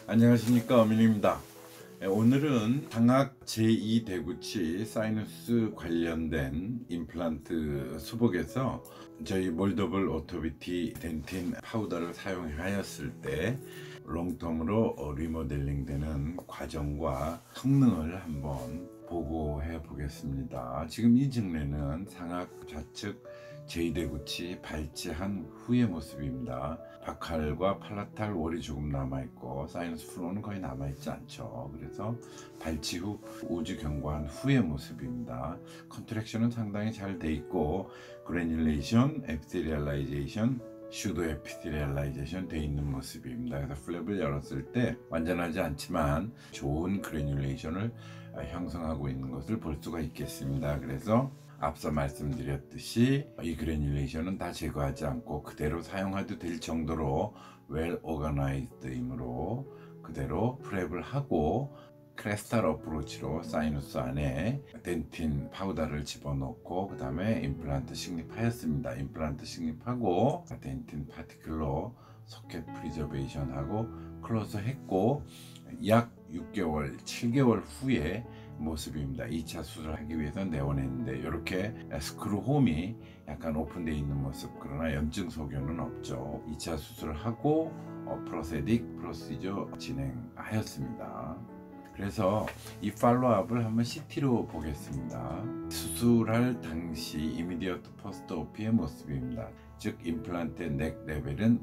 안녕하십니까, 어민입니다. 오늘은 당악 제2대구치 사이너스 관련된 임플란트 수복에서 저희 몰더블 오토비티 덴틴 파우더를 사용하였을 때 롱텀으로 리모델링 되는 과정과 성능을 한번 보고해 보겠습니다. 지금 이 증례는 상악 좌측 제2대구치 발치한 후의 모습입니다. 박칼과 팔라탈 월이 조금 남아있고 사이너스 플로우는 거의 남아있지 않죠. 그래서 발치 후 우주 경과한 후의 모습입니다. 컨트랙션은 상당히 잘 돼 있고 그래뉼레이션, 에피테리얼라이제이션, 슈도 에피테리얼라이제이션 돼 있는 모습입니다. 그래서 플랩을 열었을 때 완전하지 않지만 좋은 그래뉼레이션을 형성하고 있는 것을 볼 수가 있겠습니다. 그래서 앞서 말씀드렸듯이 이 그래뉼레이션은 다 제거하지 않고 그대로 사용해도 될 정도로 웰 오거나이즈드이므로 그대로 프랩을 하고 크레스탈 어프로치로 사이너스 안에 덴틴 파우더를 집어넣고 그 다음에 임플란트 식립하였습니다. 임플란트 식립하고 덴틴 파티클로 소켓 프리저베이션하고 클로즈 했고 약 6개월, 7개월 후에 모습입니다. 2차 수술하기 위해서 내원했는데 이렇게 스크루 홈이 약간 오픈되어 있는 모습, 그러나 염증 소견은 없죠. 2차 수술을 하고 프로세딕 프로시저 진행하였습니다. 그래서 이 팔로우업을 한번 CT로 보겠습니다. 수술할 당시 이미디어트 포스트 오피의 모습입니다. 즉 임플란트의 넥 레벨은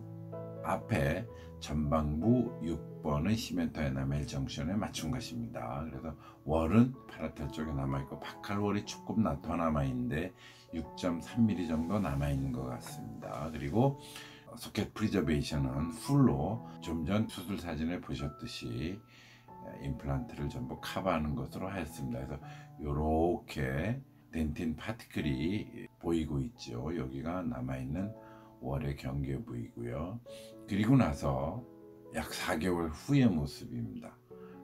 앞에 전방부 6번의 시멘터 에나멜 정션에 맞춘 것입니다. 그래서 월은 팔라탈 쪽에 남아있고 박칼월이 조금 더 남아있는데 6.3mm 정도 남아있는 것 같습니다. 그리고 소켓 프리저베이션은 풀로 좀 전 수술 사진을 보셨듯이 임플란트를 전부 커버하는 것으로 하였습니다. 그래서 이렇게 덴틴 파티클이 보이고 있죠. 여기가 남아있는 월의 경계 부위고요. 그리고 나서 약 4개월 후의 모습입니다.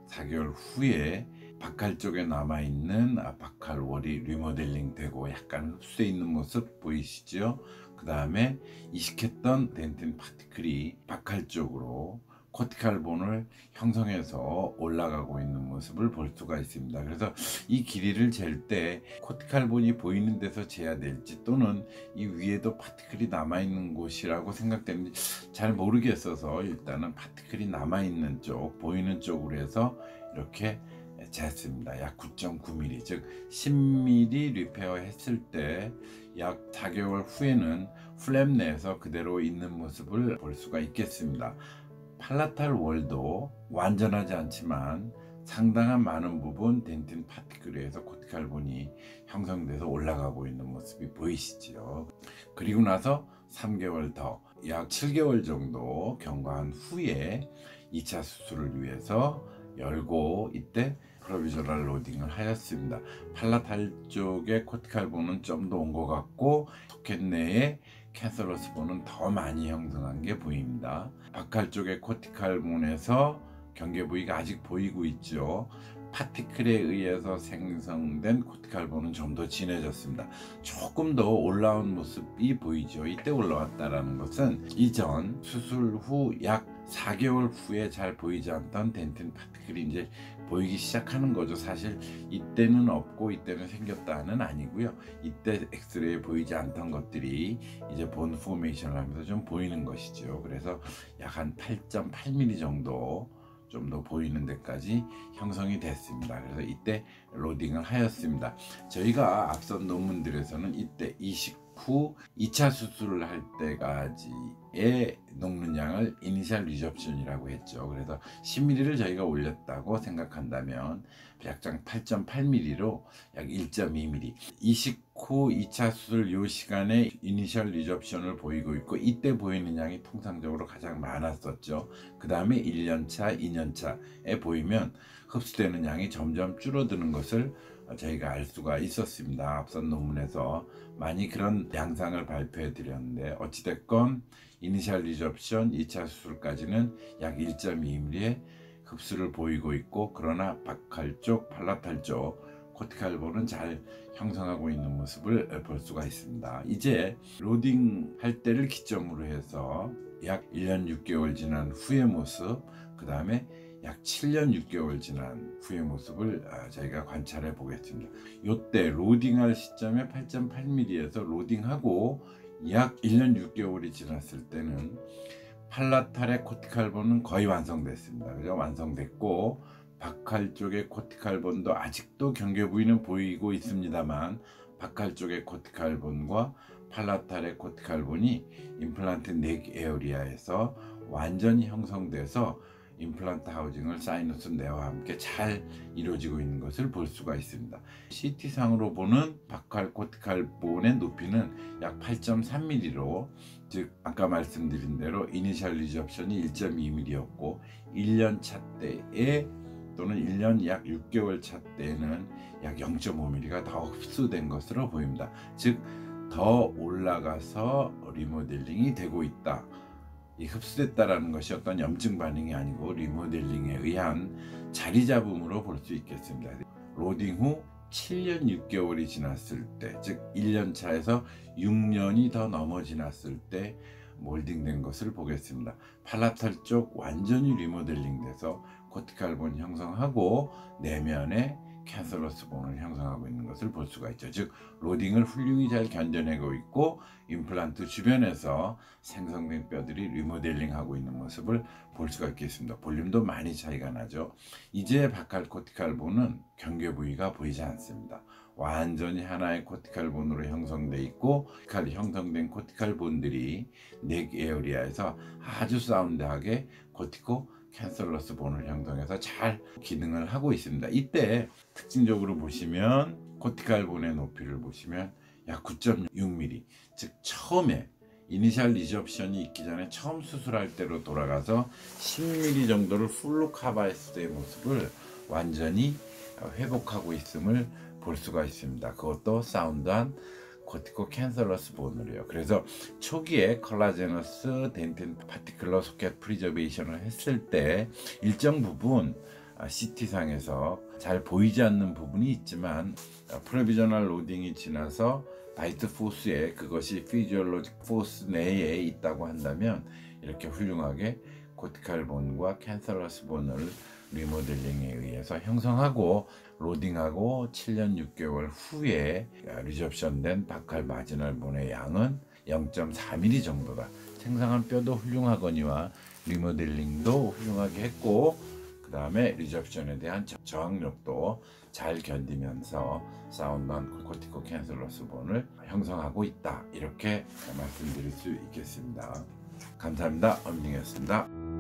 4개월 후에 박칼 쪽에 남아있는 박칼월이 리모델링 되고 약간 흡수되어 있는 모습 보이시죠? 그 다음에 이식했던 덴틴 파티클이 박칼 쪽으로 코티칼 본을 형성해서 올라가고 있는 모습을 볼 수가 있습니다. 그래서 이 길이를 잴 때 코티칼 본이 보이는 데서 재야 될지 또는 이 위에도 파티클이 남아있는 곳이라고 생각되는지 잘 모르겠어서 일단은 파티클이 남아있는 쪽, 보이는 쪽으로 해서 이렇게 쟀습니다. 약 9.9mm, 즉 10mm 리페어 했을 때 약 4개월 후에는 플랩 내에서 그대로 있는 모습을 볼 수가 있겠습니다. 팔라탈 월도 완전하지 않지만 상당한 많은 부분 덴틴 파티클에 의해서 코티칼 본이 형성돼서 올라가고 있는 모습이 보이시죠. 그리고 나서 3개월 더, 약 7개월 정도 경과한 후에 2차 수술을 위해서 열고 이때 프로비저럴 로딩을 하였습니다. 팔라탈 쪽에 코티칼 본은 좀 더 온 것 같고 소켓 내에 캔서러스 본은 더 많이 형성한 게 보입니다. 박칼 쪽의 코티칼 본에서 경계 부위가 아직 보이고 있죠. 파티클에 의해서 생성된 코티칼 본은 좀 더 진해졌습니다. 조금 더 올라온 모습이 보이죠. 이때 올라왔다라는 것은 이전 수술 후 약 4개월 후에 잘 보이지 않던 덴틴 파티클이 이제 보이기 시작하는 거죠. 사실 이때는 없고 이때는 생겼다는 아니고요. 이때 엑스레이에 보이지 않던 것들이 이제 본 포메이션을 하면서 좀 보이는 것이죠. 그래서 약 한 8.8mm 정도 좀 더 보이는 데까지 형성이 됐습니다. 그래서 이때 로딩을 하였습니다. 저희가 앞선 논문들에서는 이때 이식 후 2차 수술을 할 때까지의 녹는 양을 이니셜 리접션이라고 했죠. 그래서 10mm를 저희가 올렸다고 생각한다면 약장 8.8mm로 약 1.2mm, 이식 후 2차 수술 요 시간에 이니셜 리접션을 보이고 있고 이때 보이는 양이 통상적으로 가장 많았었죠. 그 다음에 1년차, 2년차에 보이면 흡수되는 양이 점점 줄어드는 것을 저희가 알 수가 있었습니다. 앞선 논문에서 많이 그런 양상을 발표해 드렸는데 어찌됐건 이니셜 리접션 2차 수술까지는 약 1.2mm의 흡수를 보이고 있고 그러나 박칼 쪽, 팔라탈 쪽 코티칼 본은 잘 형성하고 있는 모습을 볼 수가 있습니다. 이제 로딩 할 때를 기점으로 해서 약 1년 6개월 지난 후의 모습, 그 다음에 약 7년 6개월 지난 후의 모습을 저희가 관찰해 보겠습니다. 이때 로딩할 시점에 8.8mm에서 로딩하고 약 1년 6개월이 지났을 때는 팔라탈의 코티칼본은 거의 완성됐습니다. 그죠? 완성됐고 박칼 쪽의 코티칼본도 아직도 경계 부위는 보이고 있습니다만 박칼 쪽의 코티칼본과 팔라탈의 코티칼본이 임플란트 넥 에어리아에서 완전히 형성돼서 임플란트 하우징을 사이너스 내와 함께 잘 이루어지고 있는 것을 볼 수가 있습니다. CT상으로 보는 박칼 코티칼본의 높이는 약 8.3mm로, 즉 아까 말씀드린 대로 이니셜 리접션이 1.2mm였고 1년 차 때에 또는 1년 약 6개월 차 때에는 약 0.5mm가 더 흡수된 것으로 보입니다. 즉 더 올라가서 리모델링이 되고 있다. 이 흡수됐다라는 것이 어떤 염증 반응이 아니고 리모델링에 의한 자리 잡음으로 볼 수 있겠습니다. 로딩 후 7년 6개월이 지났을 때, 즉 1년 차에서 6년이 더 넘어 지났을 때 몰딩된 것을 보겠습니다. 팔라탈 쪽 완전히 리모델링 돼서 코티칼본 형성하고 내면에 캔서러스 본을 형성하고 있는 것을 볼 수가 있죠. 즉 로딩을 훌륭히 잘 견뎌내고 있고 임플란트 주변에서 생성된 뼈들이 리모델링하고 있는 모습을 볼 수가 있겠습니다. 볼륨도 많이 차이가 나죠. 이제 박칼 코티칼본은 경계 부위가 보이지 않습니다. 완전히 하나의 코티칼본으로 형성되어 있고 형성된 코티칼본들이 넥 에어리아에서 아주 사운드하게 코티코 캔서러스 본을 형성해서 잘 기능을 하고 있습니다. 이때 특징적으로 보시면 코티칼본의 높이를 보시면 약 9.6mm, 즉 처음에 이니셜 리접션이 있기 전에 처음 수술할 때로 돌아가서 10mm 정도를 풀로 커버했을 때의 모습을 완전히 회복하고 있음을 볼 수가 있습니다. 그것도 사운드한 코티코 캔서러스 본으로요. 그래서 초기에 콜라제너스 덴틴 파티클러 소켓 프리저베이션을 했을 때 일정 부분 CT상에서 잘 보이지 않는 부분이 있지만 프로비저널 로딩이 지나서 바이트 포스에 그것이 피지올로직 포스 내에 있다고 한다면 이렇게 훌륭하게 코티칼 본과 캔서러스 본을 리모델링에 의해서 형성하고 로딩하고 7년 6개월 후에 리접션된 박칼 마지널 본의 양은 0.4mm 정도다. 생성한 뼈도 훌륭하거니와 리모델링도 훌륭하게 했고 그 다음에 리접션에 대한 저항력도 잘 견디면서 사운드한 코티코 캔서러스 본을 형성하고 있다. 이렇게 말씀드릴 수 있겠습니다. 감사합니다. 엄링이었습니다.